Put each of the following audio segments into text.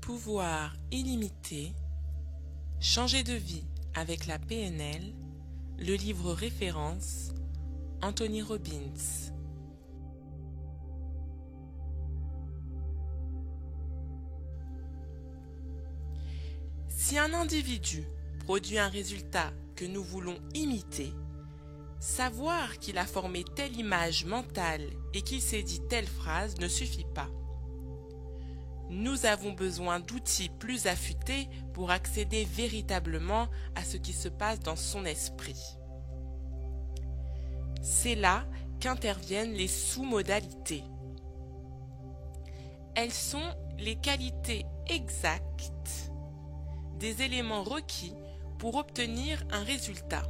Pouvoir illimité, changer de vie avec la PNL, le livre référence, Anthony Robbins. Si un individu produit un résultat que nous voulons imiter, savoir qu'il a formé telle image mentale et qu'il s'est dit telle phrase ne suffit pas. Nous avons besoin d'outils plus affûtés pour accéder véritablement à ce qui se passe dans son esprit. C'est là qu'interviennent les sous-modalités. Elles sont les qualités exactes des éléments requis pour obtenir un résultat.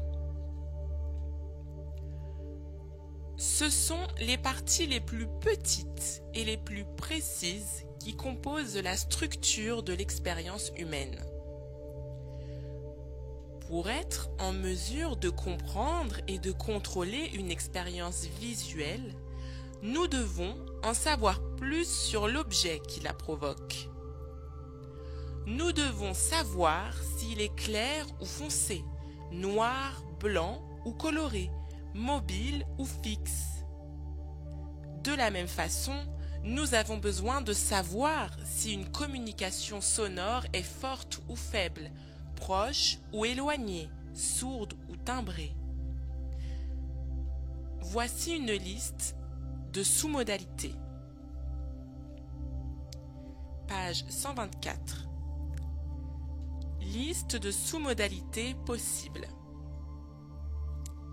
Ce sont les parties les plus petites et les plus précises qui composent la structure de l'expérience humaine. Pour être en mesure de comprendre et de contrôler une expérience visuelle, nous devons en savoir plus sur l'objet qui la provoque. Nous devons savoir s'il est clair ou foncé, noir, blanc ou coloré, mobile ou fixe. De la même façon, nous avons besoin de savoir si une communication sonore est forte ou faible, proche ou éloignée, sourde ou timbrée. Voici une liste de sous-modalités. Page 124. Liste de sous-modalités possibles.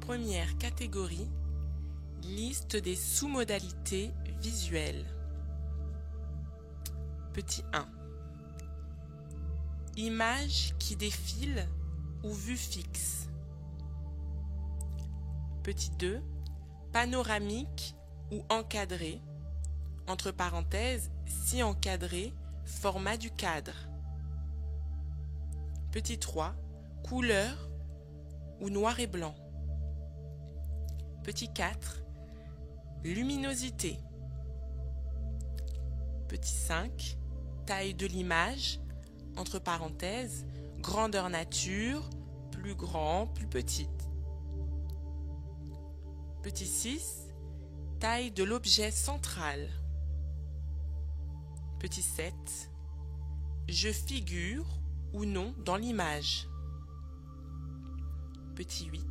Première catégorie, liste des sous-modalités visuelles. Petit 1. Image qui défile ou vue fixe. Petit 2. Panoramique ou encadré, entre parenthèses, si encadré, format du cadre. Petit 3. Couleur ou noir et blanc. Petit 4. Luminosité. Petit 5. Taille de l'image, entre parenthèses, grandeur nature, plus grand, plus petite. Petit 6. Taille de l'objet central. Petit 7. Je figure ou non dans l'image. Petit 8.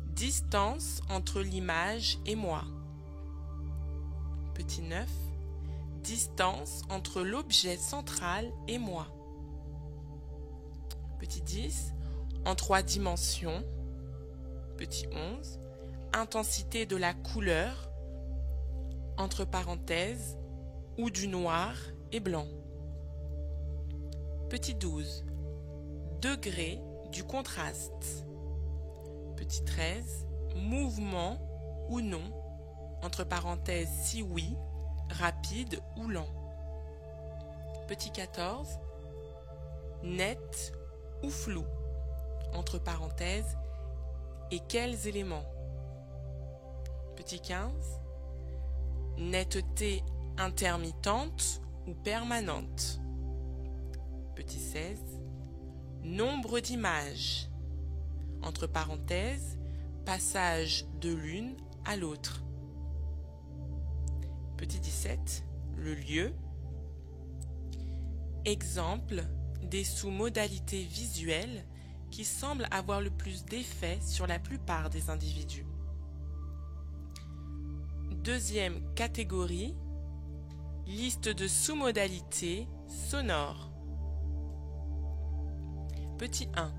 Distance entre l'image et moi. Petit 9. Distance entre l'objet central et moi. Petit 10. En 3 dimensions. Petit 11. Intensité de la couleur, entre parenthèses, ou du noir et blanc. Petit 12. Degré du contraste. Petit 13. Mouvement ou non, entre parenthèses si oui, rapide ou lent. Petit 14. Net ou flou, entre parenthèses, et quels éléments. Petit 15. Netteté intermittente ou permanente. Petit 16. Nombre d'images, entre parenthèses, passage de l'une à l'autre. Petit 17. Le lieu. Exemple des sous-modalités visuelles qui semblent avoir le plus d'effet sur la plupart des individus. Deuxième catégorie, liste de sous-modalités sonores. Petit 1.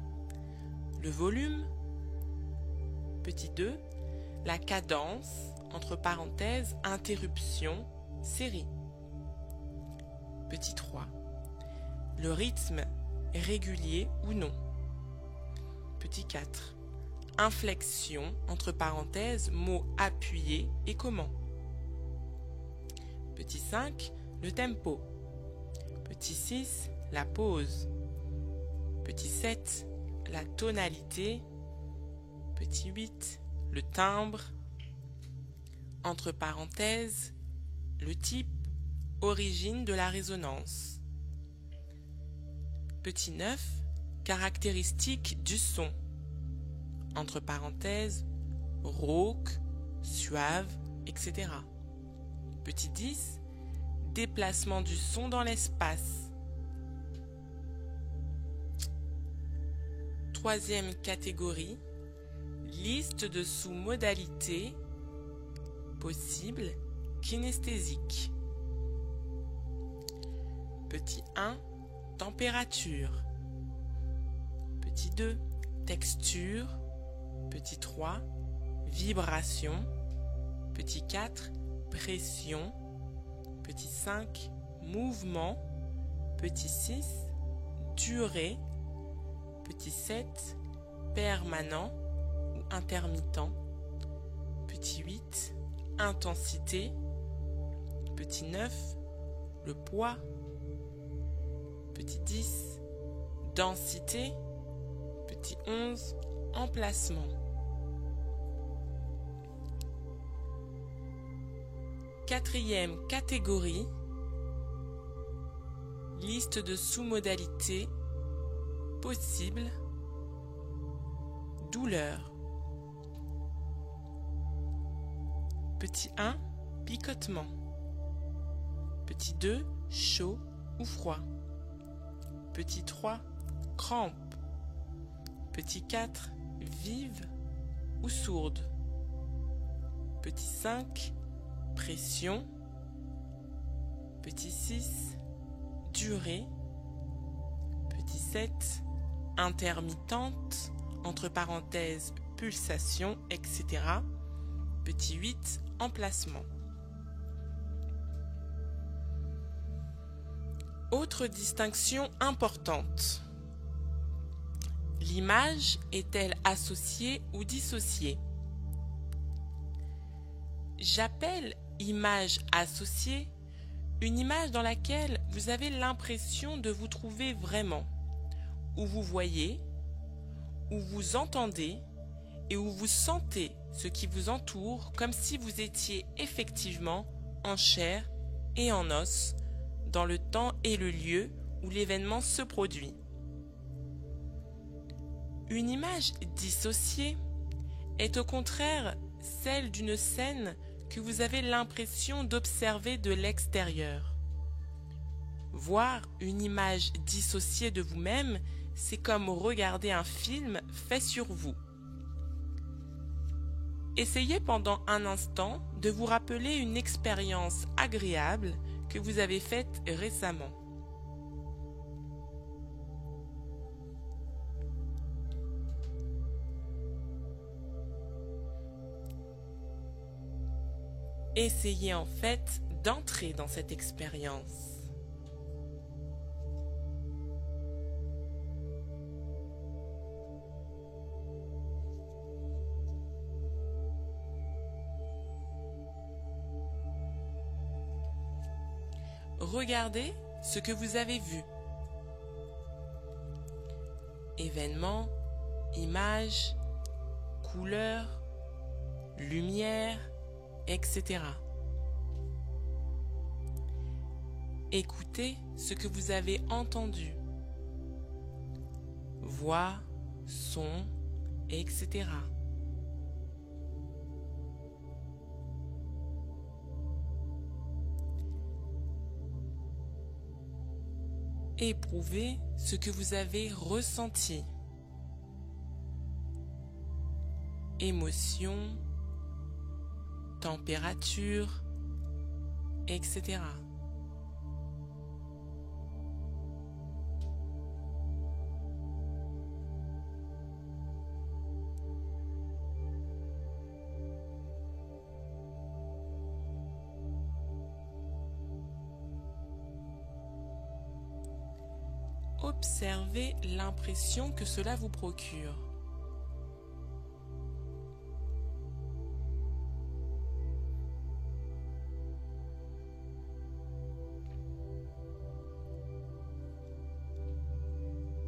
Le volume. Petit 2. La cadence, entre parenthèses, interruption, série. Petit 3. Le rythme, régulier ou non. Petit 4. Inflexion, entre parenthèses, mots appuyés et comment. Petit 5. Le tempo. Petit 6. La pause. Petit 7. La tonalité. Petit 8. Le timbre. Entre parenthèses, le type, origine de la résonance. Petit 9, caractéristiques du son. Entre parenthèses, rauque, suave, etc. Petit 10, déplacement du son dans l'espace. Troisième catégorie, liste de sous-modalités possibles kinesthésiques. Petit 1, température. Petit 2, texture. Petit 3, vibration. Petit 4, pression. Petit 5, mouvement. Petit 6, durée. Petit 7, permanent ou intermittent. Petit 8, intensité. Petit 9, le poids. Petit 10, densité. Petit 11, emplacement. Quatrième catégorie, liste de sous-modalités possibles, douleur. Petit 1, picotement. Petit 2, chaud ou froid. Petit 3, crampe. Petit 4, vive ou sourde. Petit 5, pression. Petit 6, durée. Petit 7, intermittente, entre parenthèses, pulsation, etc. Petit 8, emplacement. Autre distinction importante. L'image est-elle associée ou dissociée? J'appelle image associée une image dans laquelle vous avez l'impression de vous trouver vraiment, où vous voyez, où vous entendez et où vous sentez ce qui vous entoure comme si vous étiez effectivement en chair et en os dans le temps et le lieu où l'événement se produit. Une image dissociée est au contraire celle d'une scène que vous avez l'impression d'observer de l'extérieur. Voir une image dissociée de vous-même, c'est comme regarder un film fait sur vous. Essayez pendant un instant de vous rappeler une expérience agréable que vous avez faite récemment. Essayez en fait d'entrer dans cette expérience. Regardez ce que vous avez vu. Événements, images, couleurs, lumière, etc. Écoutez ce que vous avez entendu. Voix, son, etc. Éprouvez ce que vous avez ressenti. Émotion, température, etc. Observez l'impression que cela vous procure.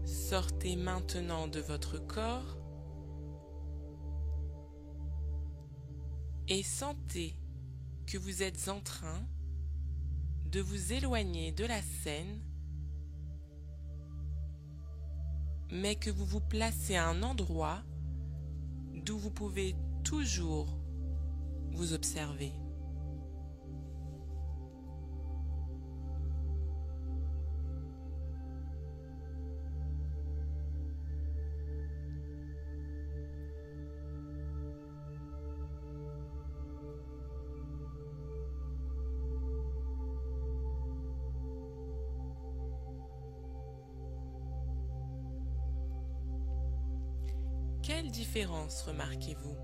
Sortez maintenant de votre corps et sentez que vous êtes en train de vous éloigner de la scène mais que vous vous placez à un endroit d'où vous pouvez toujours vous observer. Quelle différence remarquez-vous?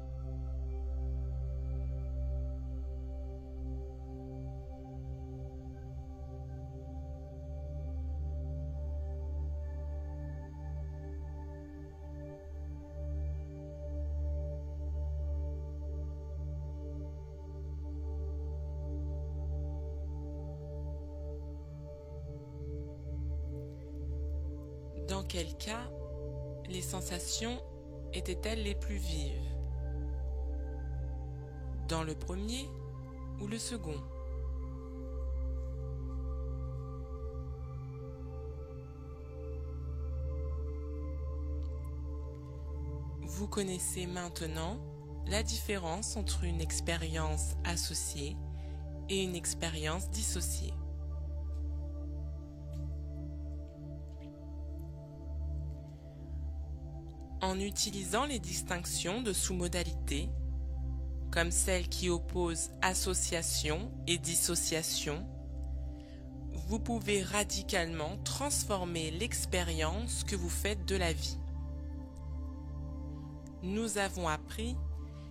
Dans quel cas les sensations étaient-elles les plus vives? Dans le premier ou le second? Vous connaissez maintenant la différence entre une expérience associée et une expérience dissociée. En utilisant les distinctions de sous-modalités, comme celle qui oppose association et dissociation, vous pouvez radicalement transformer l'expérience que vous faites de la vie. Nous avons appris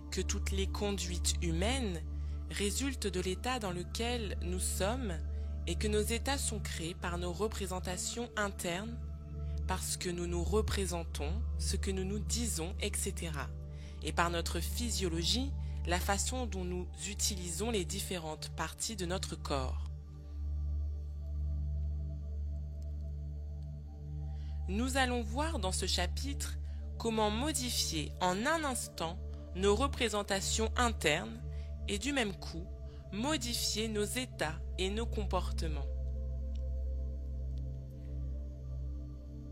que toutes les conduites humaines résultent de l'état dans lequel nous sommes et que nos états sont créés par nos représentations internes, parce que nous nous représentons, ce que nous nous disons, etc. Et par notre physiologie, la façon dont nous utilisons les différentes parties de notre corps. Nous allons voir dans ce chapitre comment modifier en un instant nos représentations internes et du même coup, modifier nos états et nos comportements.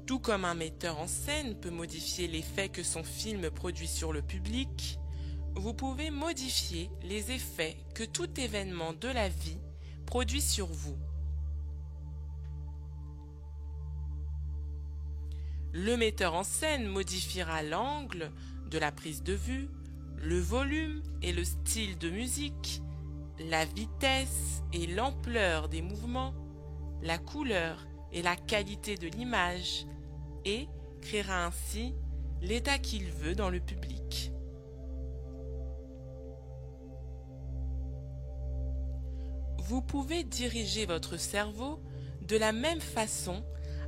Tout comme un metteur en scène peut modifier l'effet que son film produit sur le public, vous pouvez modifier les effets que tout événement de la vie produit sur vous. Le metteur en scène modifiera l'angle de la prise de vue, le volume et le style de musique, la vitesse et l'ampleur des mouvements, la couleur et la qualité de l'image, et créera ainsi l'état qu'il veut dans le public. Vous pouvez diriger votre cerveau de la même façon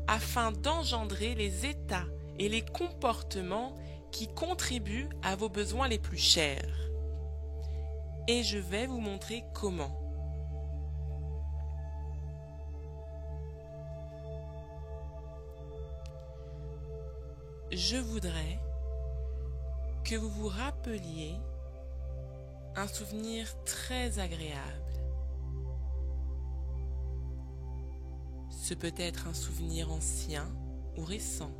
afin d'engendrer les états et les comportements qui contribuent à vos besoins les plus chers. Et je vais vous montrer comment. Je voudrais que vous vous rappeliez un souvenir très agréable. Ce peut être un souvenir ancien ou récent.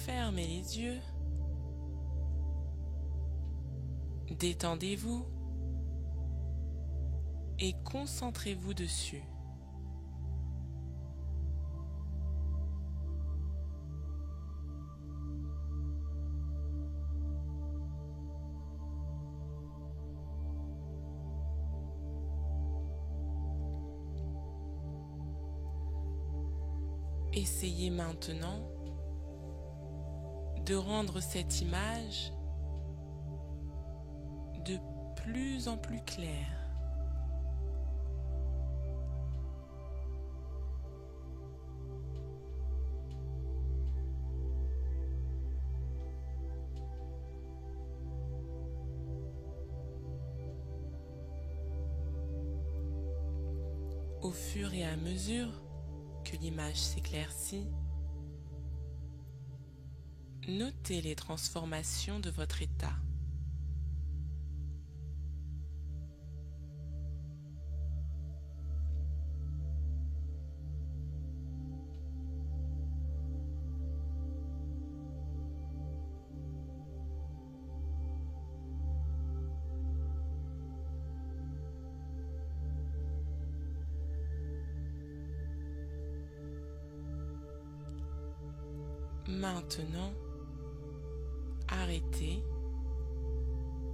Fermez les yeux. Détendez-vous. Et concentrez-vous dessus. Essayez maintenant de rendre cette image de plus en plus claire. Au fur et à mesure que l'image s'éclaircit, notez les transformations de votre état. Maintenant, arrêtez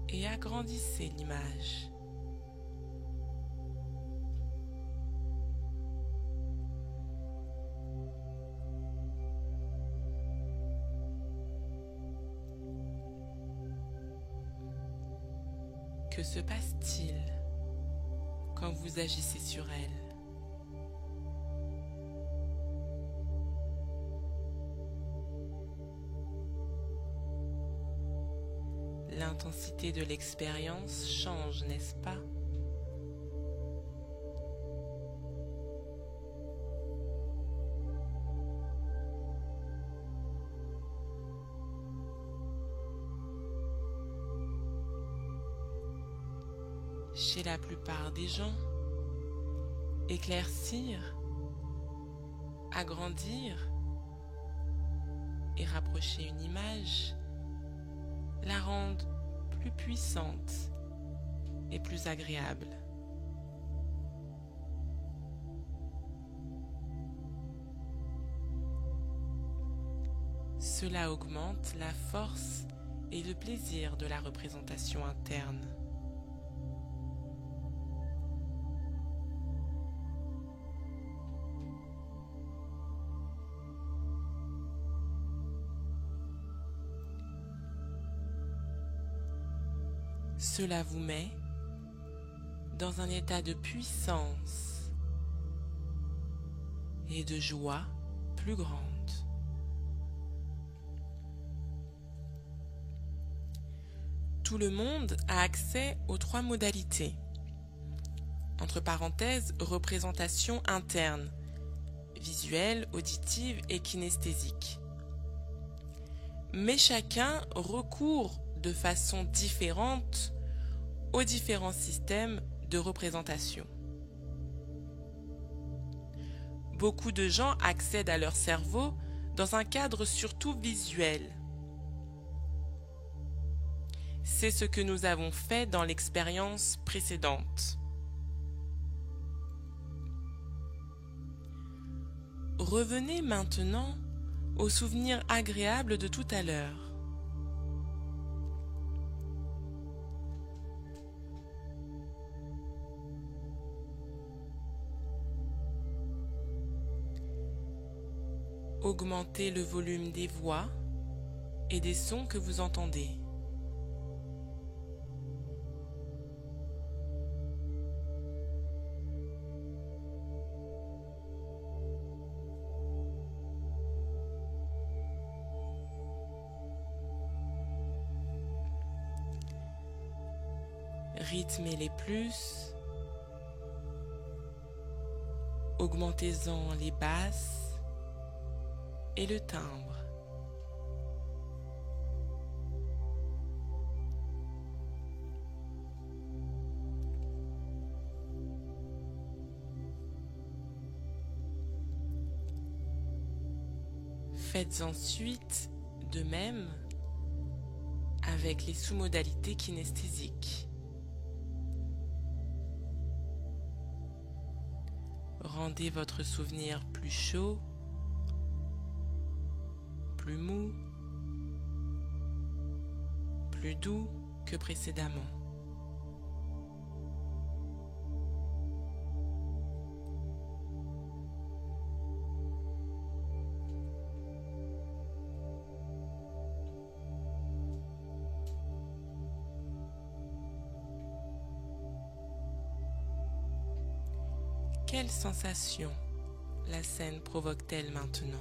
et agrandissez l'image. Que se passe-t-il quand vous agissez sur elle? L'intensité de l'expérience change, n'est-ce pas? Chez la plupart des gens, éclaircir, agrandir et rapprocher une image la rendent plus puissante et plus agréable. Cela augmente la force et le plaisir de la représentation interne. Cela vous met dans un état de puissance et de joie plus grande. Tout le monde a accès aux 3 modalités. Entre parenthèses, représentation interne, visuelle, auditive et kinesthésique. Mais chacun recourt de façon différente aux différents systèmes de représentation. Beaucoup de gens accèdent à leur cerveau dans un cadre surtout visuel. C'est ce que nous avons fait dans l'expérience précédente. Revenez maintenant aux souvenirs agréables de tout à l'heure. Augmentez le volume des voix et des sons que vous entendez. Rythmez-les plus, augmentez-en les basses et le timbre. Faites ensuite de même avec les sous-modalités kinesthésiques. Rendez votre souvenir plus chaud, plus mou, plus doux que précédemment. Quelle sensation la scène provoque-t-elle maintenant?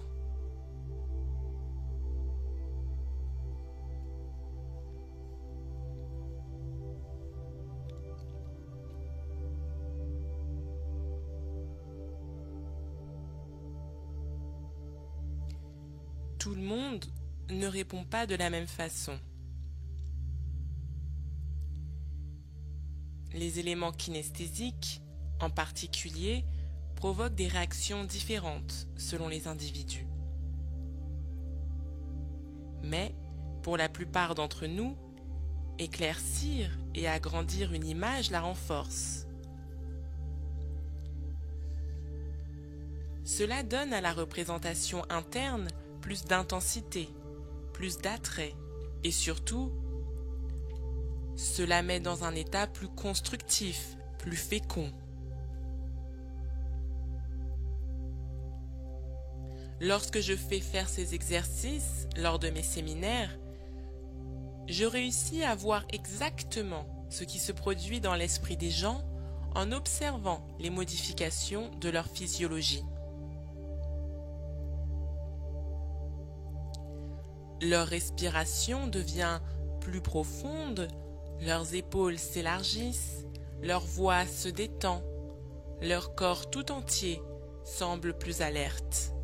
Tout le monde ne répond pas de la même façon. Les éléments kinesthésiques, en particulier, provoquent des réactions différentes selon les individus. Mais, pour la plupart d'entre nous, éclaircir et agrandir une image la renforce. Cela donne à la représentation interne plus d'intensité, plus d'attrait et surtout, cela met dans un état plus constructif, plus fécond. Lorsque je fais faire ces exercices lors de mes séminaires, je réussis à voir exactement ce qui se produit dans l'esprit des gens en observant les modifications de leur physiologie. Leur respiration devient plus profonde, leurs épaules s'élargissent, leur voix se détend, leur corps tout entier semble plus alerte.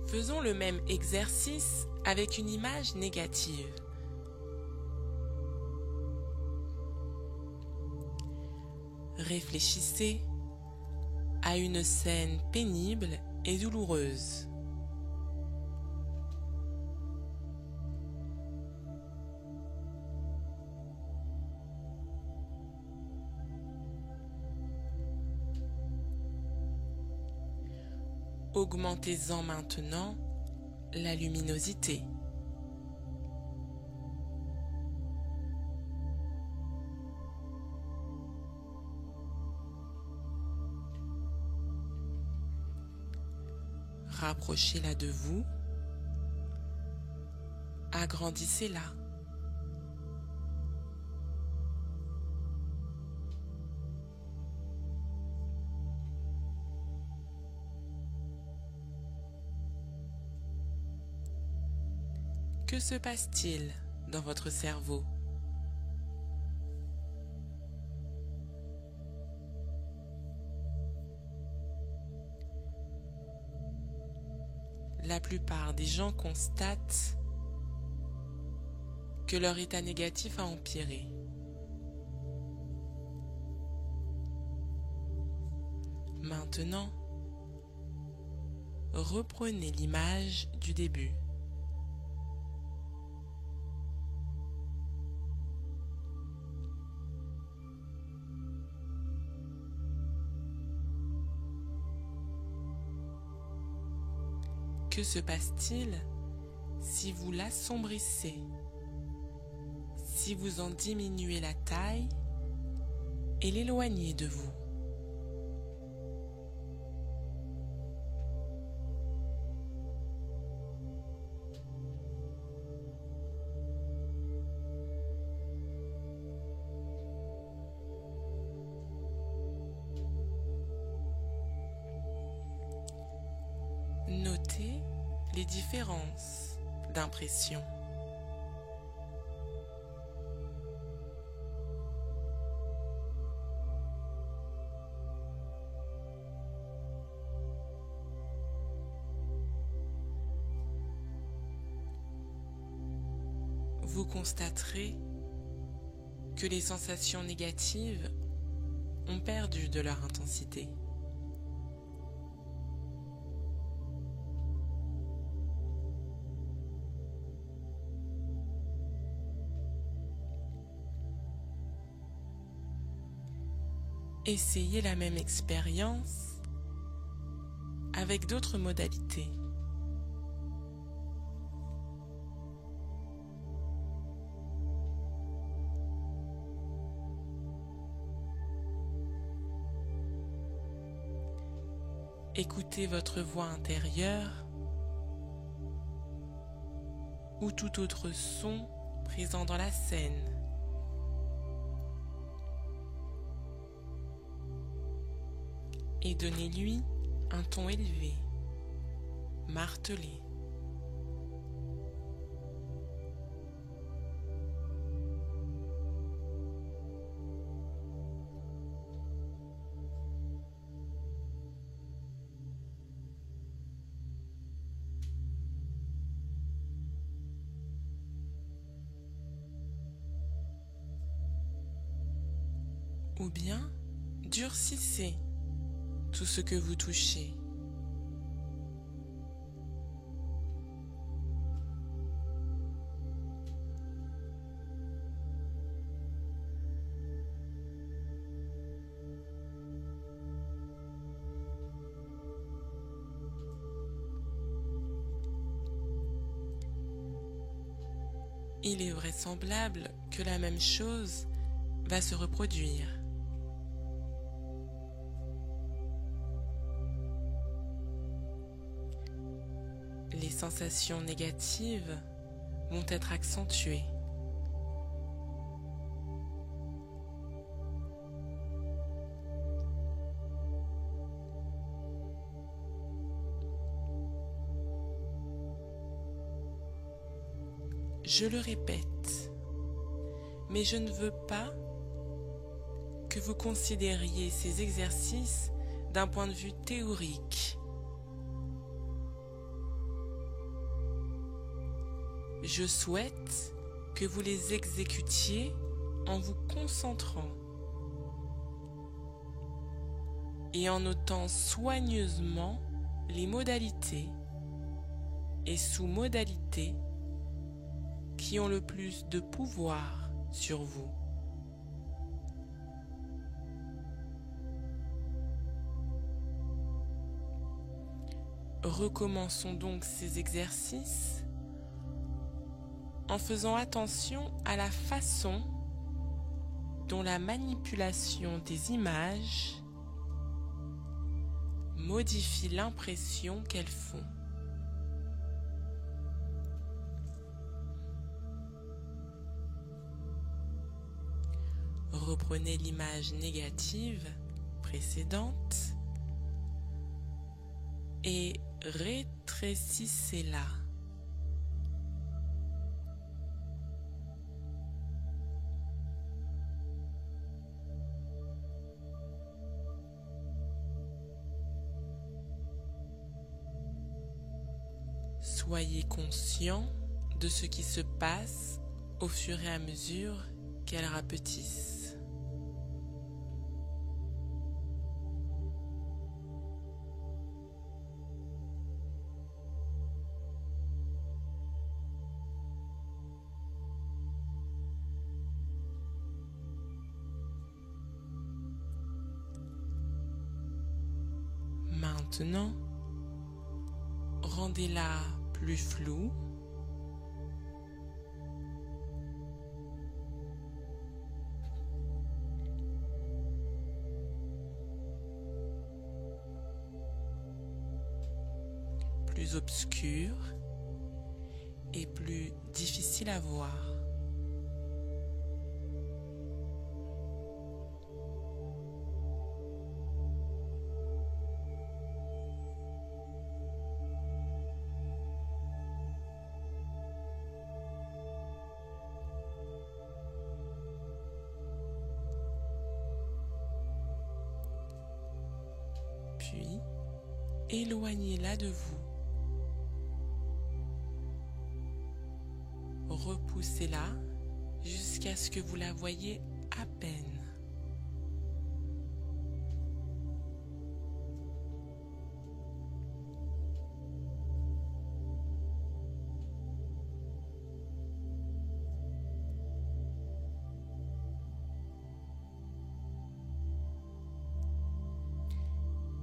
Faisons le même exercice avec une image négative. Réfléchissez à une scène pénible et douloureuse. Augmentez-en maintenant la luminosité. Rapprochez-la de vous. Agrandissez-la. Que se passe-t-il dans votre cerveau? La plupart des gens constatent que leur état négatif a empiré. Maintenant, reprenez l'image du début. Que se passe-t-il si vous l'assombrissez, si vous en diminuez la taille et l'éloignez de vous? Notez les différences d'impression. Vous constaterez que les sensations négatives ont perdu de leur intensité. Essayez la même expérience avec d'autres modalités. Écoutez votre voix intérieure ou tout autre son présent dans la scène. Et donnez-lui un ton élevé, martelé. Ou bien durcissez tout ce que vous touchez. il est vraisemblable que la même chose va se reproduire. Les sensations négatives vont être accentuées. Je le répète, mais je ne veux pas que vous considériez ces exercices d'un point de vue théorique. Je souhaite que vous les exécutiez en vous concentrant et en notant soigneusement les modalités et sous-modalités qui ont le plus de pouvoir sur vous. Recommençons donc ces exercices en faisant attention à la façon dont la manipulation des images modifie l'impression qu'elles font. Reprenez l'image négative précédente et rétrécissez-la. Soyez conscient de ce qui se passe au fur et à mesure qu'elles rapetissent. Maintenant, rendez-la plus floue. Plus obscure et plus difficile à voir. Puis, éloignez-la de vous. Repoussez-la jusqu'à ce que vous la voyiez à peine.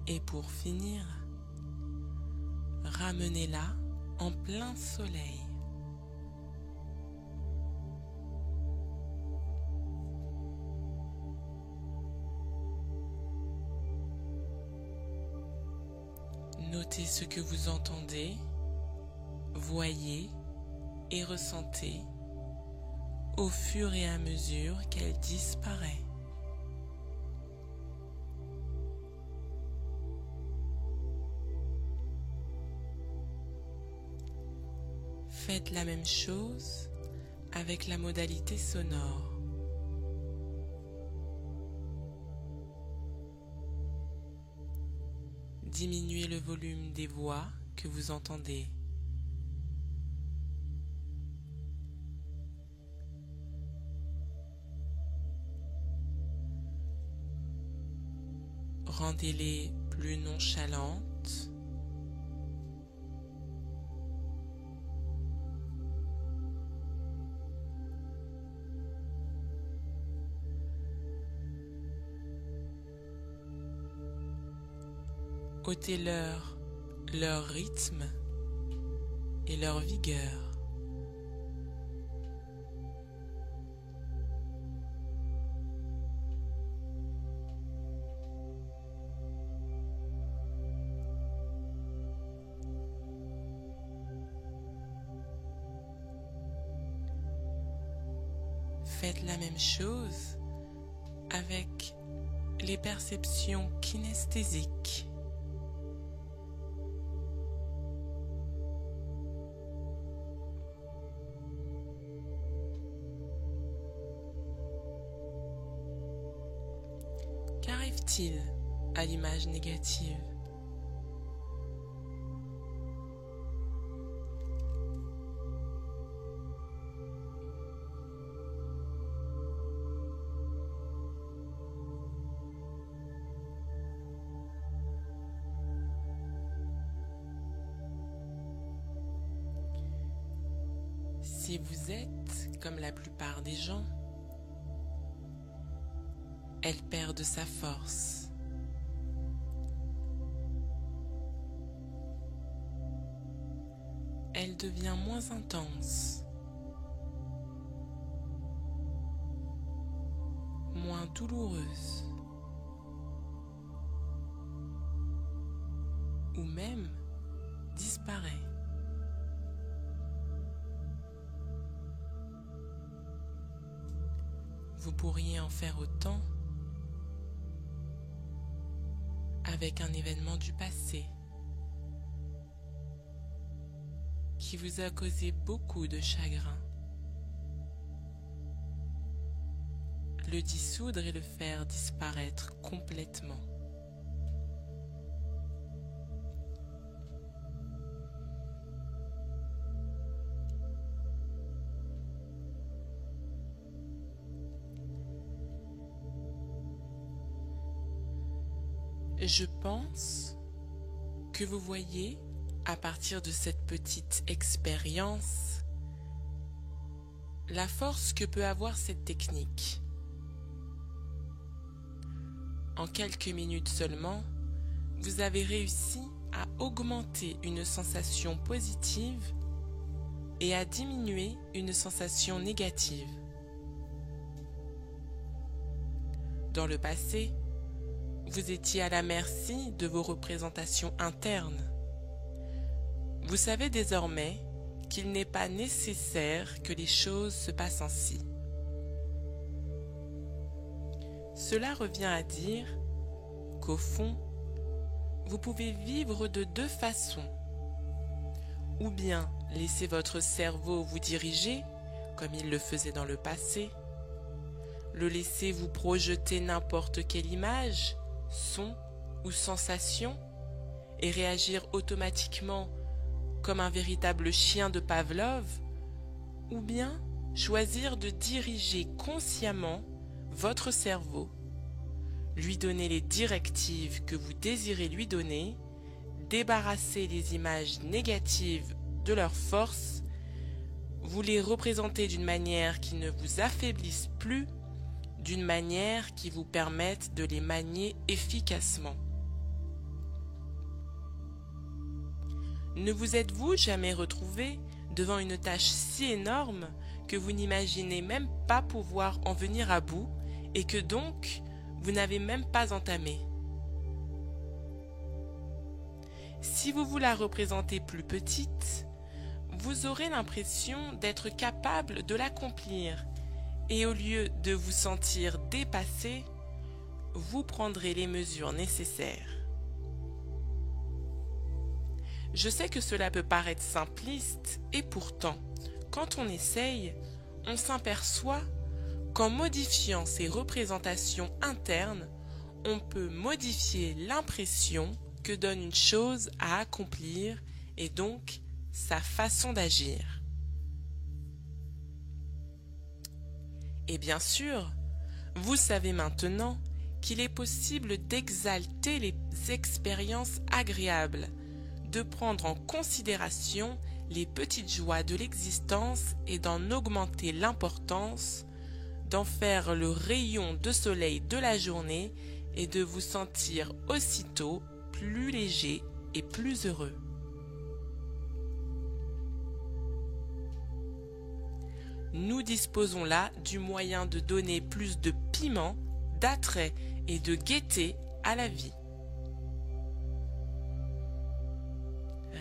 Et pour finir, ramenez-la en plein soleil. Notez ce que vous entendez, voyez et ressentez au fur et à mesure qu'elle disparaît. Faites la même chose avec la modalité sonore. Diminuez le volume des voix que vous entendez. Rendez-les plus nonchalantes. Ôtez-leur leur rythme et leur vigueur. Faites la même chose avec les perceptions kinesthésiques. Qu'arrive-t-il à l'image négative? Si vous êtes comme la plupart des gens, elle perd de sa force. Elle devient moins intense, moins douloureuse, ou même disparaît. Vous pourriez en faire autant avec un événement du passé qui vous a causé beaucoup de chagrin. Le dissoudre et le faire disparaître complètement. Je pense que vous voyez, à partir de cette petite expérience, la force que peut avoir cette technique. En quelques minutes seulement, vous avez réussi à augmenter une sensation positive et à diminuer une sensation négative. Dans le passé, vous étiez à la merci de vos représentations internes. Vous savez désormais qu'il n'est pas nécessaire que les choses se passent ainsi. Cela revient à dire qu'au fond, vous pouvez vivre de deux façons. Ou bien laisser votre cerveau vous diriger, comme il le faisait dans le passé, le laisser vous projeter n'importe quelle image, son ou sensation, et réagir automatiquement comme un véritable chien de Pavlov, ou bien choisir de diriger consciemment votre cerveau, lui donner les directives que vous désirez lui donner, débarrasser les images négatives de leur force, vous les représenter d'une manière qui ne vous affaiblisse plus, d'une manière qui vous permette de les manier efficacement. Ne vous êtes-vous jamais retrouvé devant une tâche si énorme que vous n'imaginez même pas pouvoir en venir à bout et que donc vous n'avez même pas entamé? Si vous vous la représentez plus petite, vous aurez l'impression d'être capable de l'accomplir et au lieu de vous sentir dépassé, vous prendrez les mesures nécessaires. Je sais que cela peut paraître simpliste et pourtant, quand on essaye, on s'aperçoit qu'en modifiant ces représentations internes, on peut modifier l'impression que donne une chose à accomplir et donc sa façon d'agir. Et bien sûr, vous savez maintenant qu'il est possible d'exalter les expériences agréables, de prendre en considération les petites joies de l'existence et d'en augmenter l'importance, d'en faire le rayon de soleil de la journée et de vous sentir aussitôt plus léger et plus heureux. Nous disposons là du moyen de donner plus de piment, d'attrait et de gaieté à la vie.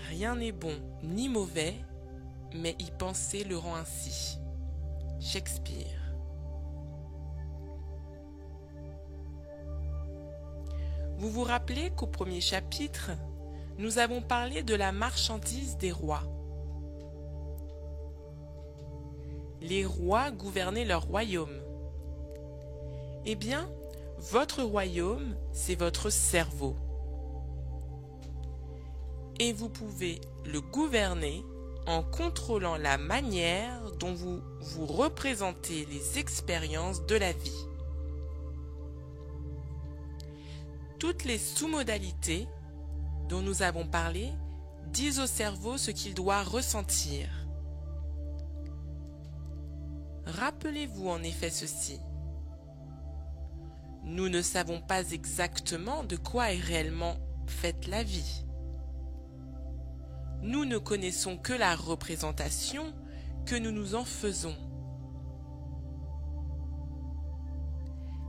Rien n'est bon ni mauvais, mais y penser le rend ainsi. Shakespeare. Vous vous rappelez qu'au premier chapitre, nous avons parlé de la marchandise des rois. Les rois gouvernaient leur royaume. Eh bien, votre royaume, c'est votre cerveau. Et vous pouvez le gouverner en contrôlant la manière dont vous vous représentez les expériences de la vie. Toutes les sous-modalités dont nous avons parlé disent au cerveau ce qu'il doit ressentir. Rappelez-vous en effet ceci. Nous ne savons pas exactement de quoi est réellement faite la vie. Nous ne connaissons que la représentation que nous nous en faisons.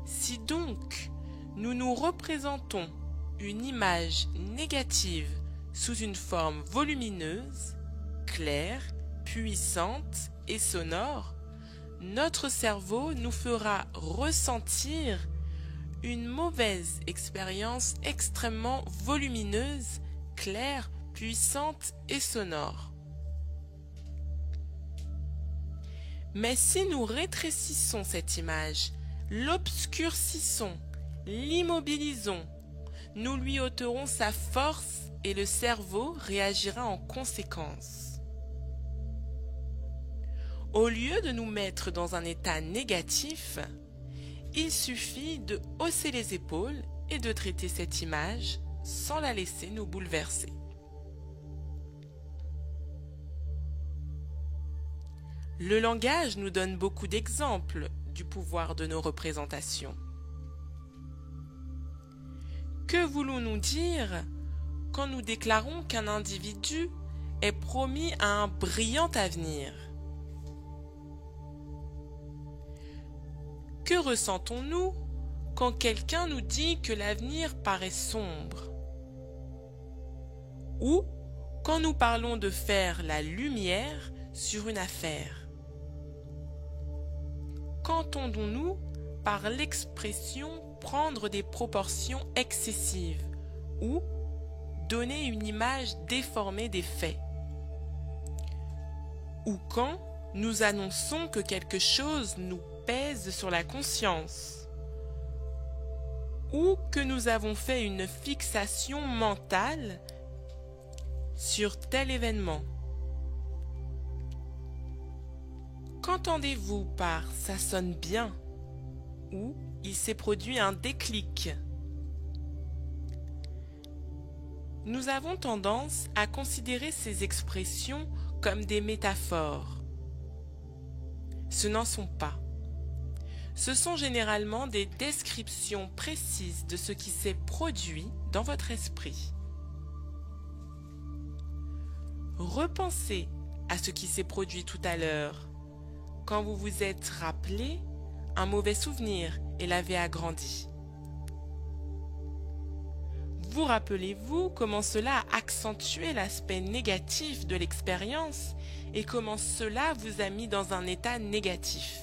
Si donc nous nous représentons une image négative sous une forme volumineuse, claire, puissante et sonore, notre cerveau nous fera ressentir une mauvaise expérience extrêmement volumineuse, claire, puissante et sonore. Mais si nous rétrécissons cette image, l'obscurcissons, l'immobilisons, nous lui ôterons sa force et le cerveau réagira en conséquence. Au lieu de nous mettre dans un état négatif, il suffit de hausser les épaules et de traiter cette image sans la laisser nous bouleverser. Le langage nous donne beaucoup d'exemples du pouvoir de nos représentations. Que voulons-nous dire quand nous déclarons qu'un individu est promis à un brillant avenir? Que ressentons-nous quand quelqu'un nous dit que l'avenir paraît sombre? Ou quand nous parlons de faire la lumière sur une affaire? Qu'entendons-nous par l'expression prendre des proportions excessives ou donner une image déformée des faits? Ou quand nous annonçons que quelque chose nous pèse sur la conscience, ou que nous avons fait une fixation mentale sur tel événement. Qu'entendez-vous par « ça sonne bien » ou « il s'est produit un déclic » ? Nous avons tendance à considérer ces expressions comme des métaphores. Ce n'en sont pas. Ce sont généralement des descriptions précises de ce qui s'est produit dans votre esprit. Repensez à ce qui s'est produit tout à l'heure, quand vous vous êtes rappelé un mauvais souvenir et l'avez agrandi. Vous rappelez-vous comment cela a accentué l'aspect négatif de l'expérience et comment cela vous a mis dans un état négatif?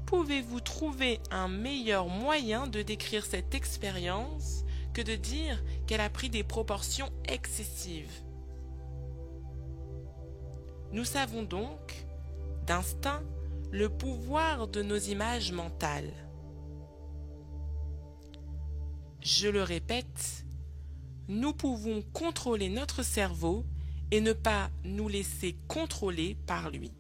Pouvez-vous trouver un meilleur moyen de décrire cette expérience que de dire qu'elle a pris des proportions excessives? Nous savons donc, d'instinct, le pouvoir de nos images mentales. Je le répète, nous pouvons contrôler notre cerveau et ne pas nous laisser contrôler par lui.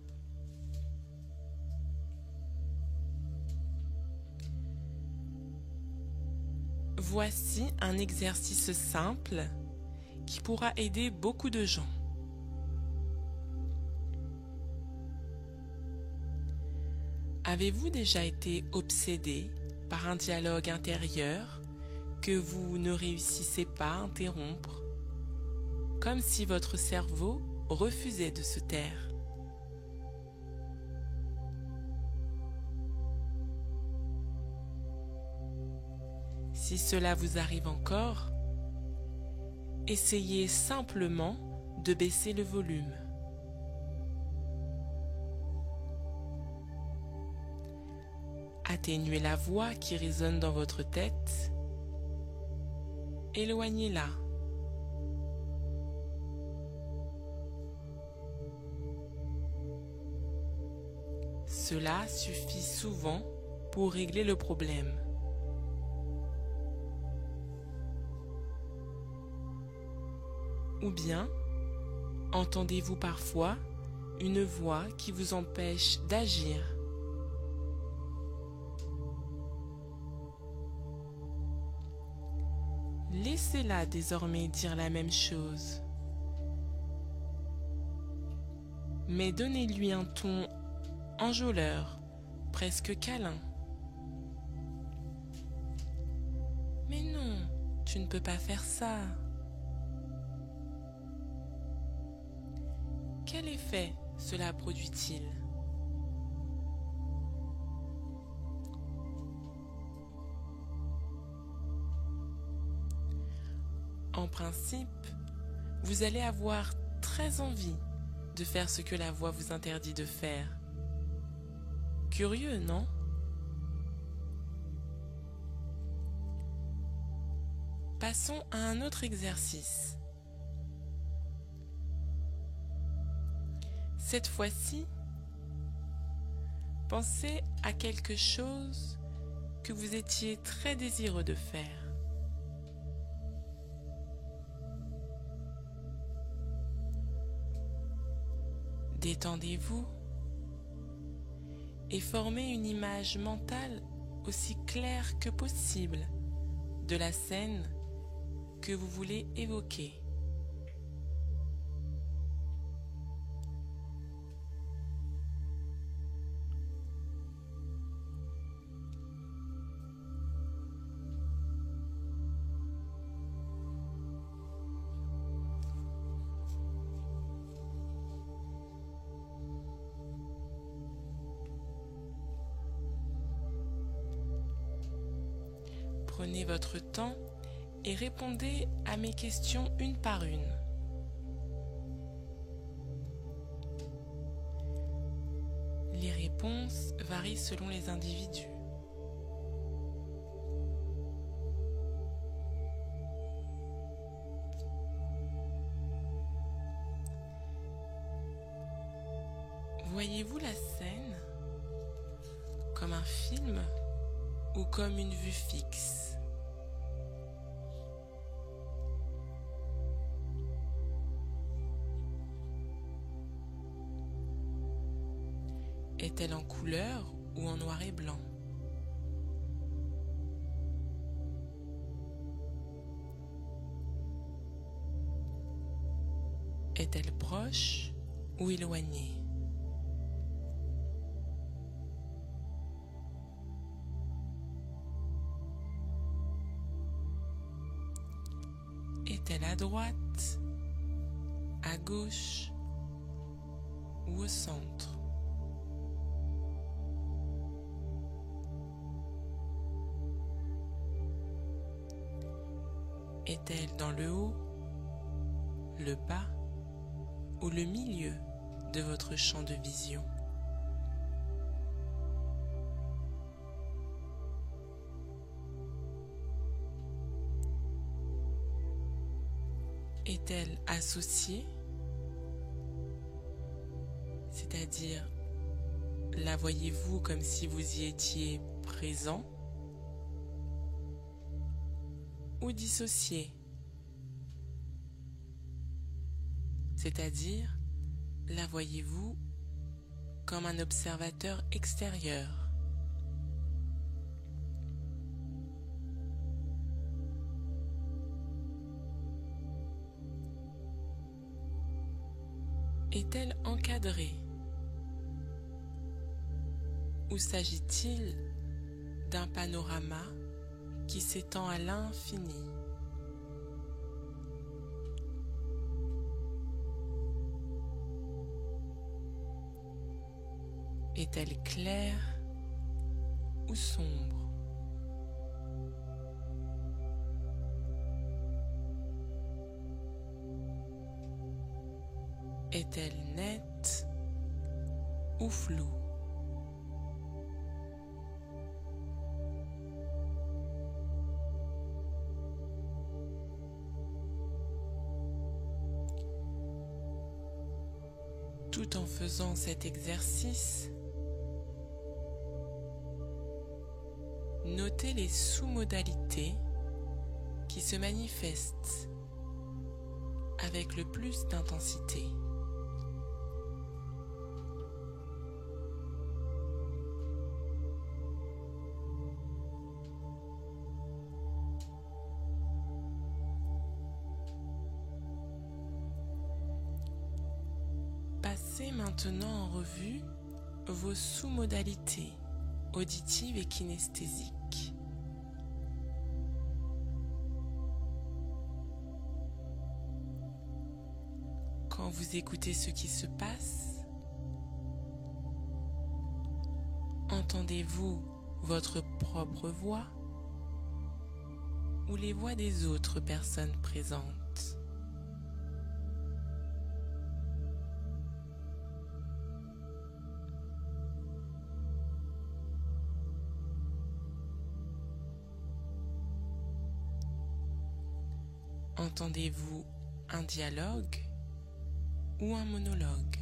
Voici un exercice simple qui pourra aider beaucoup de gens. Avez-vous déjà été obsédé par un dialogue intérieur que vous ne réussissez pas à interrompre, comme si votre cerveau refusait de se taire? Si cela vous arrive encore, essayez simplement de baisser le volume. Atténuez la voix qui résonne dans votre tête. Éloignez-la. Cela suffit souvent pour régler le problème. Ou bien, entendez-vous parfois une voix qui vous empêche d'agir? Laissez-la désormais dire la même chose. Mais donnez-lui un ton enjôleur, presque câlin. Mais non, tu ne peux pas faire ça. Quel effet cela produit-il? En principe, vous allez avoir très envie de faire ce que la voix vous interdit de faire. Curieux, non? Passons à un autre exercice. Cette fois-ci, pensez à quelque chose que vous étiez très désireux de faire. Détendez-vous et formez une image mentale aussi claire que possible de la scène que vous voulez évoquer. Prenez votre temps et répondez à mes questions une par une. Les réponses varient selon les individus. Voyez-vous la scène comme un film ou comme une vue fixe? Est-elle en couleur ou en noir et blanc? Est-elle proche ou éloignée? Est-elle à droite, à gauche ou au centre? Est-elle dans le haut, le bas ou le milieu de votre champ de vision? Est-elle associée, c'est-à-dire la voyez-vous comme si vous y étiez présent, ou dissociée, c'est-à-dire la voyez-vous comme un observateur extérieur? Est-elle encadrée? Ou s'agit-il d'un panorama qui s'étend à l'infini? Est-elle claire ou sombre? Est-elle nette ou floue? Tout en faisant cet exercice, notez les sous-modalités qui se manifestent avec le plus d'intensité. Passez maintenant en revue vos sous-modalités auditives et kinesthésiques. Quand vous écoutez ce qui se passe, entendez-vous votre propre voix ou les voix des autres personnes présentes? Entendez-vous un dialogue ou un monologue?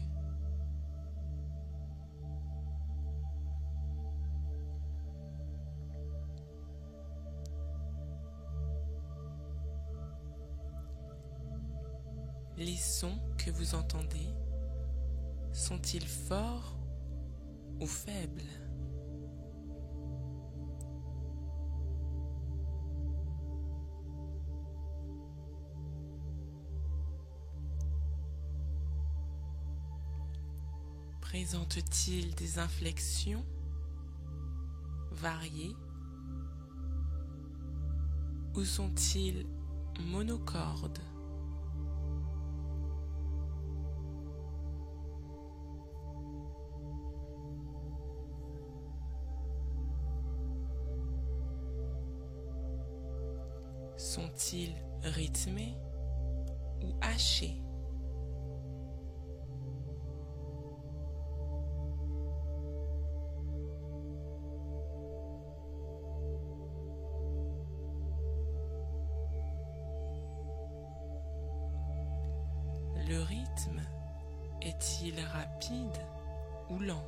Les sons que vous entendez sont-ils forts ou faibles? Présentent-ils des inflexions variées ou sont-ils monocordes? Sont-ils rythmés ou hachés? Le rythme est-il rapide ou lent?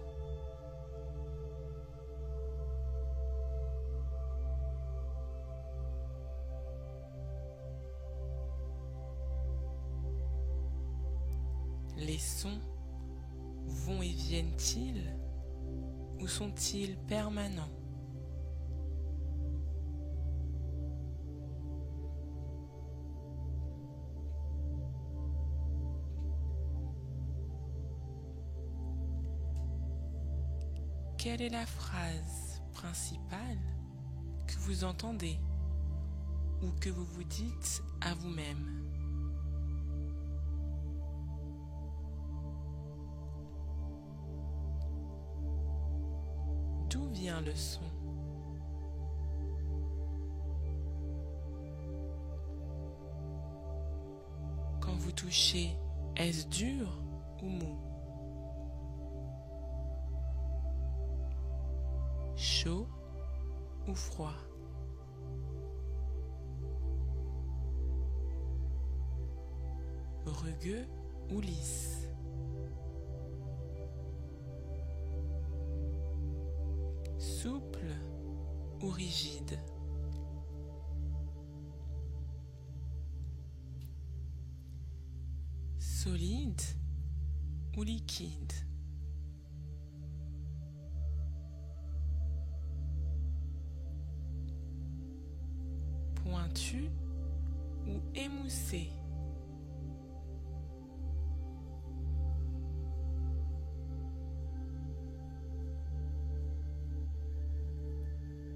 Les sons vont et viennent-ils ou sont-ils permanents? Quelle est la phrase principale que vous entendez ou que vous vous dites à vous-même? D'où vient le son? Quand vous touchez, est-ce dur ou mou? Chaud ou froid? Rugueux ou lisse? Souple ou rigide? Solide ou liquide? Pointu ou émoussé?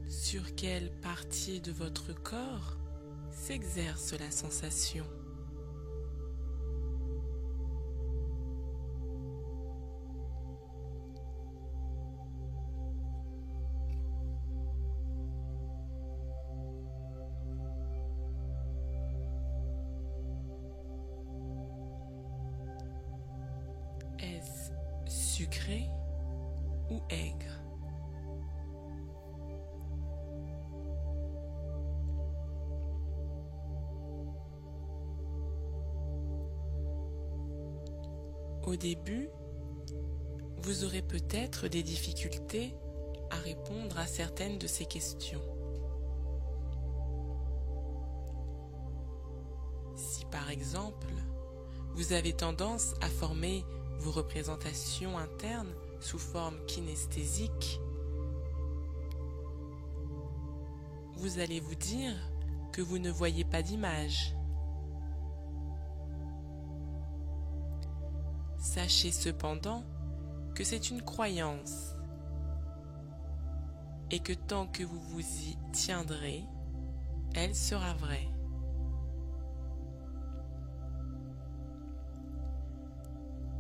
Sur quelle partie de votre corps s'exerce la sensation? Est-ce sucré ou aigre? Au début, Vous aurez peut-être des difficultés à répondre à certaines de ces questions. Si par exemple, vous avez tendance à former vos représentations internes sous forme kinesthésique, vous allez vous dire que vous ne voyez pas d'image. Sachez cependant que c'est une croyance et que tant que vous vous y tiendrez, elle sera vraie.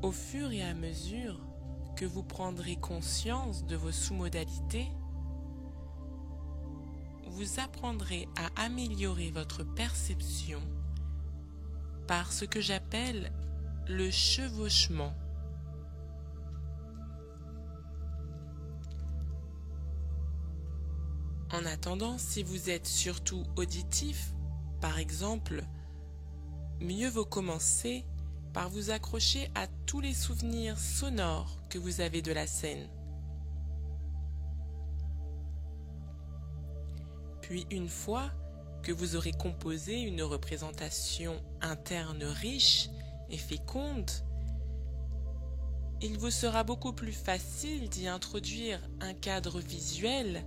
Au fur et à mesure que vous prendrez conscience de vos sous-modalités, vous apprendrez à améliorer votre perception par ce que j'appelle le chevauchement. En attendant, si vous êtes surtout auditif, par exemple, mieux vaut commencer par vous accrocher à tous les souvenirs sonores que vous avez de la scène. Puis une fois que vous aurez composé une représentation interne riche et féconde, il vous sera beaucoup plus facile d'y introduire un cadre visuel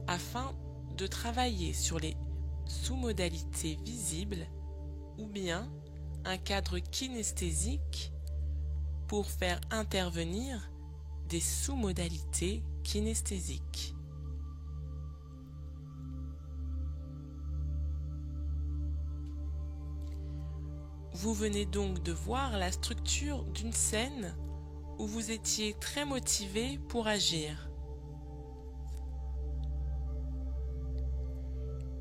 afin de travailler sur les sous-modalités visibles ou bien un cadre kinesthésique pour faire intervenir des sous-modalités kinesthésiques. Vous venez donc de voir la structure d'une scène où vous étiez très motivé pour agir.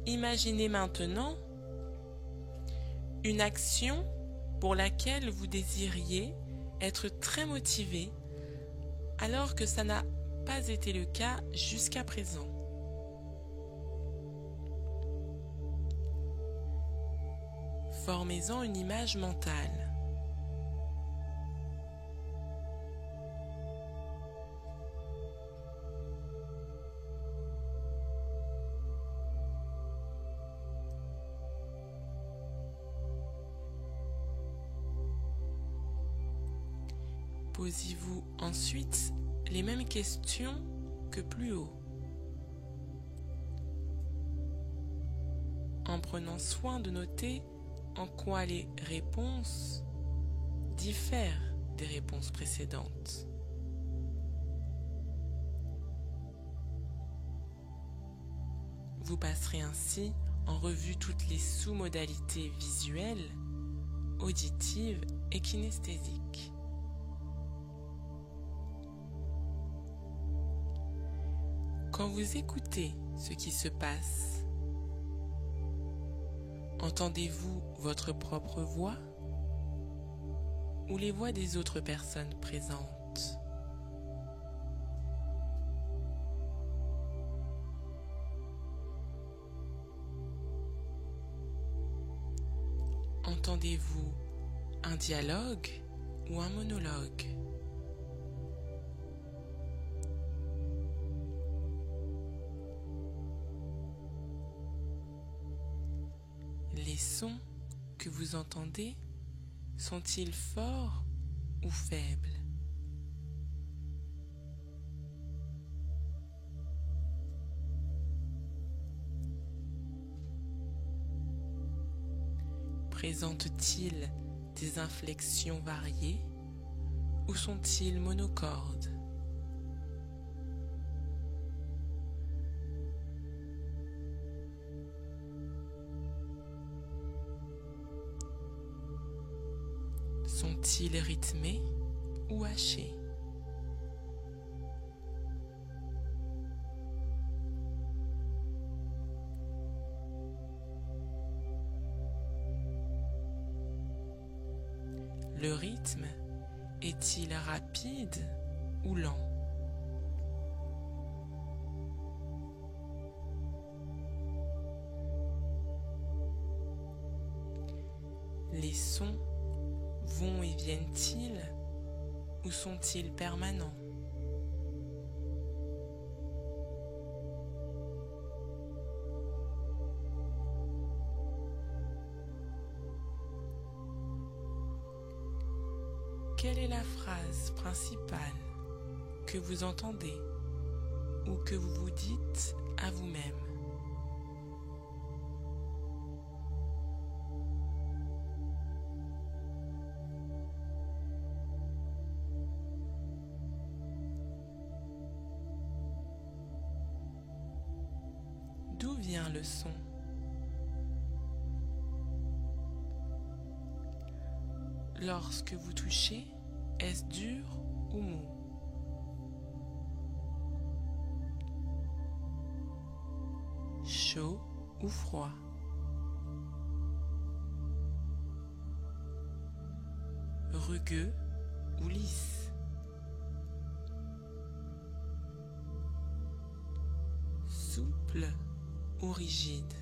Imaginez maintenant une action pour laquelle vous désiriez être très motivé alors que ça n'a pas été le cas jusqu'à présent. Formez-en une image mentale. Posez-vous ensuite les mêmes questions que plus haut, en prenant soin de noter en quoi les réponses diffèrent des réponses précédentes. Vous passerez ainsi en revue toutes les sous-modalités visuelles, auditives et kinesthésiques. Quand vous écoutez ce qui se passe, entendez-vous votre propre voix ou les voix des autres personnes présentes? Entendez-vous un dialogue ou un monologue? Les sons que vous entendez sont-ils forts ou faibles? Présentent-ils des inflexions variées ou sont-ils monocordes? Sont-ils rythmés ou hachés? Le rythme est-il rapide ou lent? Les sons vont et viennent-ils ou sont-ils permanents? Quelle est la phrase principale que vous entendez ou que vous vous dites à vous-même? D'où vient le son? Lorsque vous touchez, est-ce dur ou mou? Chaud ou froid? Rugueux ou lisse? Souple ou rigide?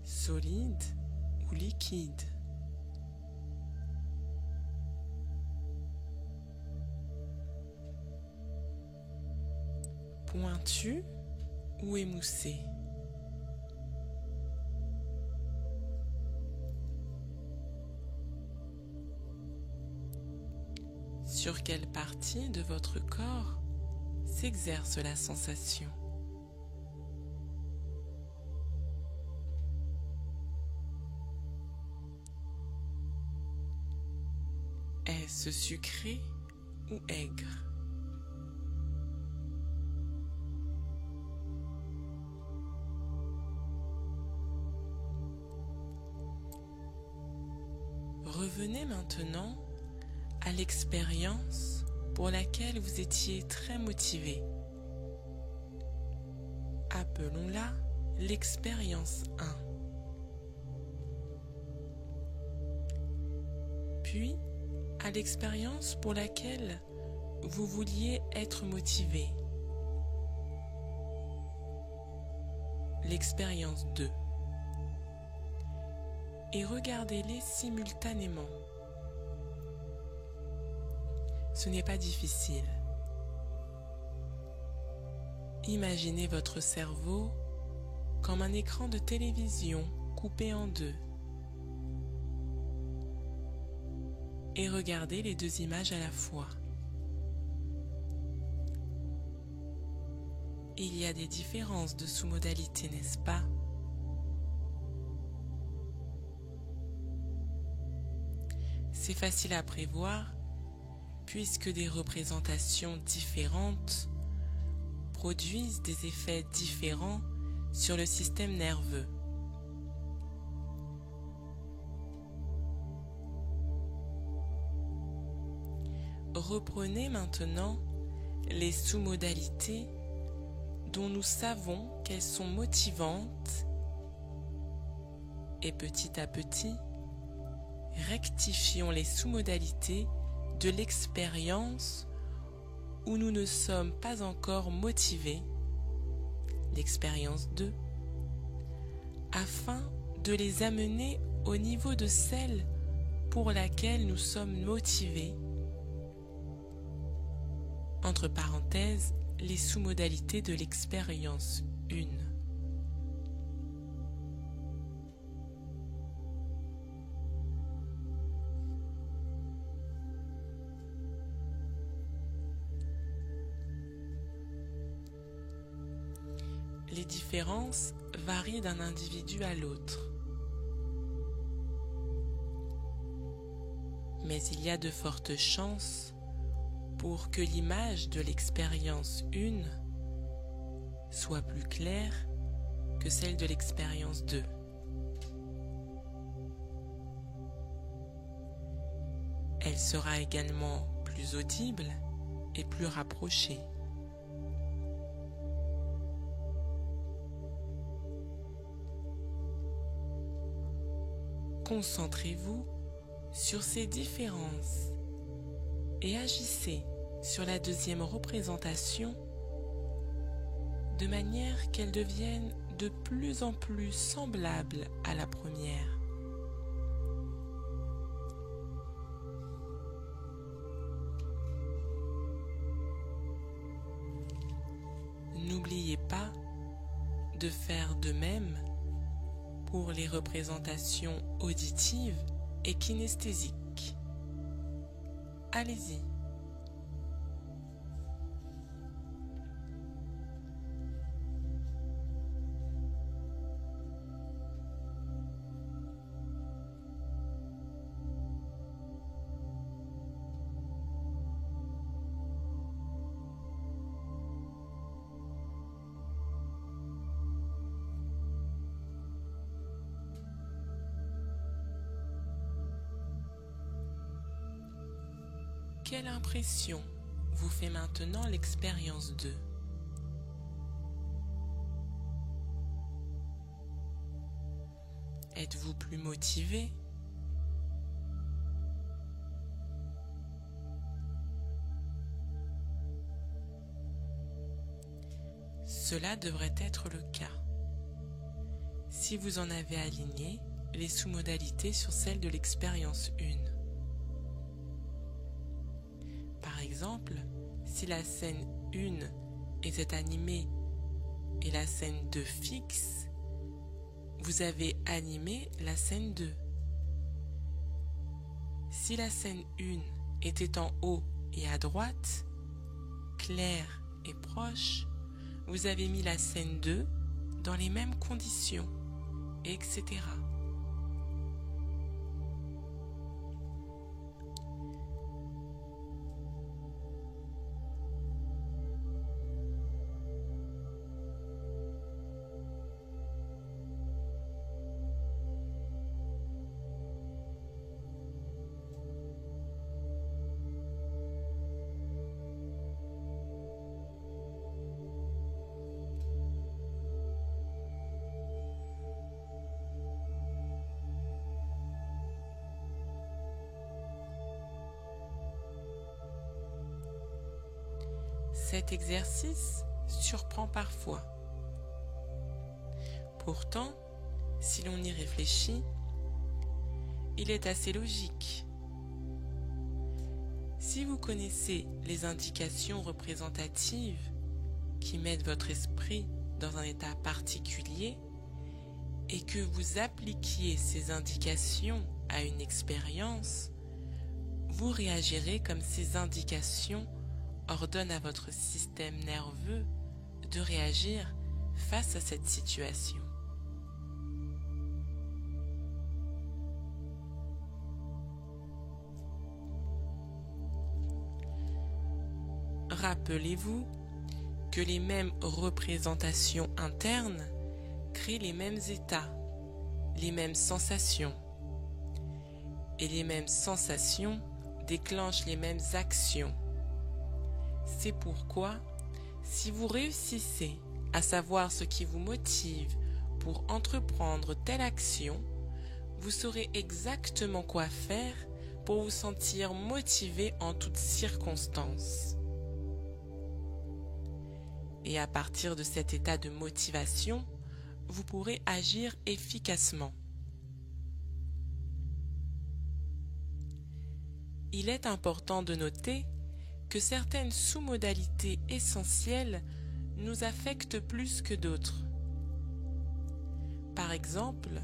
Solide ou liquide? Pointu ou émoussé? Sur quelle partie de votre corps s'exerce la sensation? Est-ce sucré ou aigre? Revenez maintenant à l'expérience pour laquelle vous étiez très motivé. Appelons-la l'expérience 1. Puis, à l'expérience pour laquelle vous vouliez être motivé. L'expérience 2. Et regardez-les simultanément. Ce n'est pas difficile. Imaginez votre cerveau comme un écran de télévision coupé en deux. Et regardez les deux images à la fois. Il y a des différences de sous-modalité, n'est-ce pas? C'est facile à prévoir puisque des représentations différentes produisent des effets différents sur le système nerveux. Reprenez maintenant les sous-modalités dont nous savons qu'elles sont motivantes et petit à petit, rectifions les sous-modalités de l'expérience où nous ne sommes pas encore motivés, l'expérience 2, afin de les amener au niveau de celle pour laquelle nous sommes motivés, entre parenthèses, les sous-modalités de l'expérience 1. Les différences varient d'un individu à l'autre. Mais il y a de fortes chances pour que l'image de l'expérience 1 soit plus claire que celle de l'expérience 2. Elle sera également plus audible et plus rapprochée. Concentrez-vous sur ces différences et agissez sur la deuxième représentation de manière qu'elle devienne de plus en plus semblable à la première. N'oubliez pas de faire de même pour les représentations auditives et kinesthésiques. Allez-y. Quelle impression vous fait maintenant l'expérience d'eux? Êtes-vous plus motivé? Cela devrait être le cas si vous en avez aligné les sous-modalités sur celles de l'expérience 1. Par exemple, si la scène 1 était animée et la scène 2 fixe, vous avez animé la scène 2. Si la scène 1 était en haut et à droite, claire et proche, vous avez mis la scène 2 dans les mêmes conditions, etc. Cet exercice surprend parfois. Pourtant, si l'on y réfléchit, il est assez logique. Si vous connaissez les indications représentatives qui mettent votre esprit dans un état particulier et que vous appliquiez ces indications à une expérience, vous réagirez comme ces indications ordonnent à votre système nerveux de réagir face à cette situation. Rappelez-vous que les mêmes représentations internes créent les mêmes états, les mêmes sensations, et les mêmes sensations déclenchent les mêmes actions. C'est pourquoi, si vous réussissez à savoir ce qui vous motive pour entreprendre telle action, vous saurez exactement quoi faire pour vous sentir motivé en toutes circonstances. Et à partir de cet état de motivation, vous pourrez agir efficacement. Il est important de noter que certaines sous-modalités essentielles nous affectent plus que d'autres. Par exemple,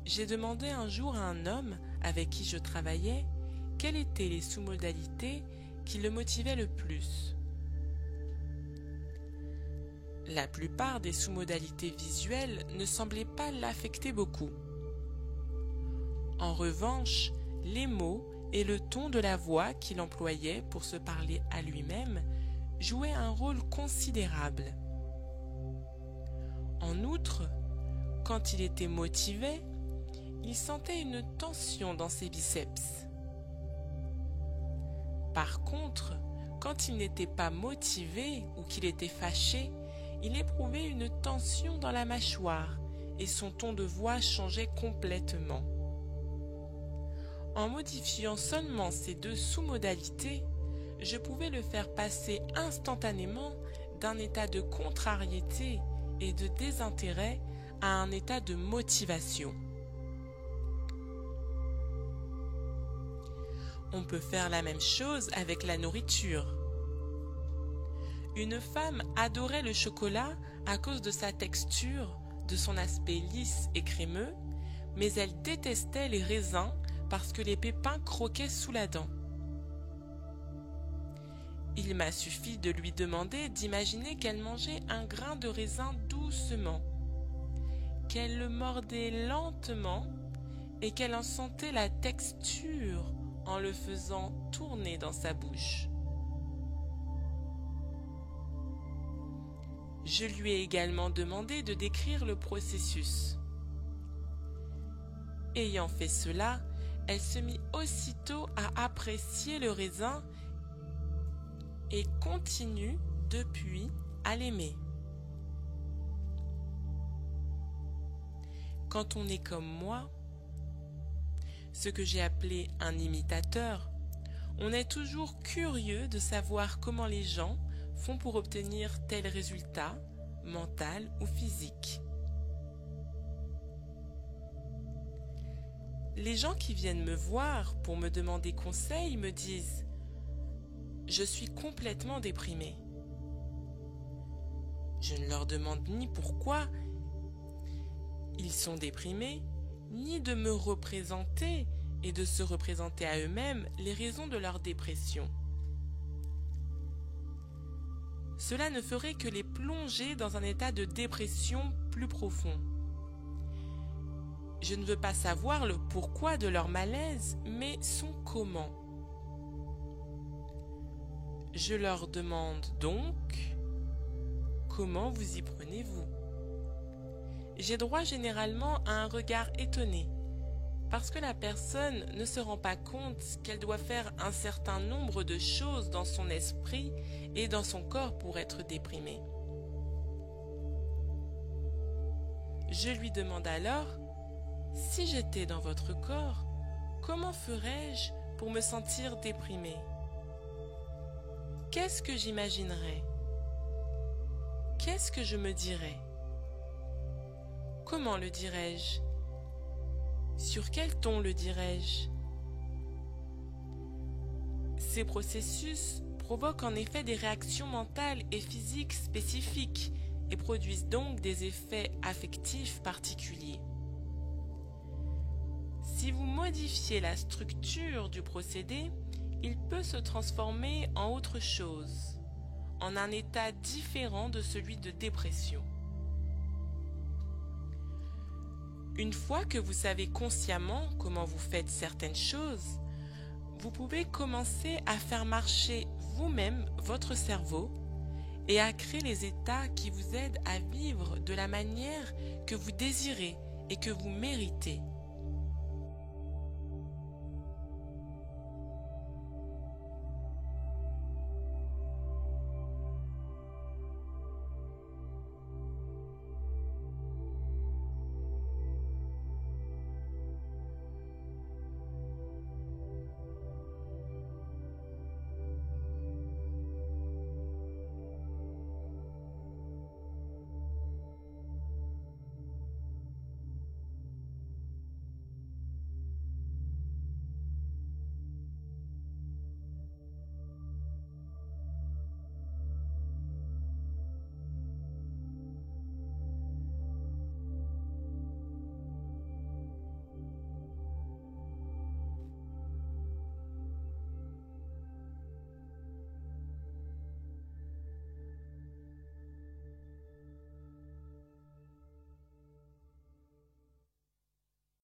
j'ai demandé un jour à un homme avec qui je travaillais quelles étaient les sous-modalités qui le motivaient le plus. La plupart des sous-modalités visuelles ne semblaient pas l'affecter beaucoup. En revanche, les mots et le ton de la voix qu'il employait pour se parler à lui-même jouaient un rôle considérable. En outre, quand il était motivé, il sentait une tension dans ses biceps. Par contre, quand il n'était pas motivé ou qu'il était fâché, il éprouvait une tension dans la mâchoire et son ton de voix changeait complètement. En modifiant seulement ces deux sous-modalités, je pouvais le faire passer instantanément d'un état de contrariété et de désintérêt à un état de motivation. On peut faire la même chose avec la nourriture. Une femme adorait le chocolat à cause de sa texture, de son aspect lisse et crémeux, mais elle détestait les raisins parce que les pépins croquaient sous la dent. Il m'a suffi de lui demander d'imaginer qu'elle mangeait un grain de raisin doucement, qu'elle le mordait lentement et qu'elle en sentait la texture en le faisant tourner dans sa bouche. Je lui ai également demandé de décrire le processus. Ayant fait cela, elle se mit aussitôt à apprécier le raisin et continue depuis à l'aimer. Quand on est comme moi, ce que j'ai appelé un imitateur, on est toujours curieux de savoir comment les gens font pour obtenir tel résultat, mental ou physique. Les gens qui viennent me voir pour me demander conseil me disent « Je suis complètement déprimé ». Je ne leur demande ni pourquoi ils sont déprimés, ni de me représenter et de se représenter à eux-mêmes les raisons de leur dépression. Cela ne ferait que les plonger dans un état de dépression plus profond. Je ne veux pas savoir le pourquoi de leur malaise, mais son comment. Je leur demande donc « Comment vous y prenez-vous » J'ai droit généralement à un regard étonné, parce que la personne ne se rend pas compte qu'elle doit faire un certain nombre de choses dans son esprit et dans son corps pour être déprimée. Je lui demande alors « Si j'étais dans votre corps, comment ferais-je pour me sentir déprimée ? Qu'est-ce que j'imaginerais ? Qu'est-ce que je me dirais ? Comment le dirais-je ? Sur quel ton le dirais-je ? » Ces processus provoquent en effet des réactions mentales et physiques spécifiques et produisent donc des effets affectifs particuliers. Si vous modifiez la structure du procédé, il peut se transformer en autre chose, en un état différent de celui de dépression. Une fois que vous savez consciemment comment vous faites certaines choses, vous pouvez commencer à faire marcher vous-même votre cerveau et à créer les états qui vous aident à vivre de la manière que vous désirez et que vous méritez.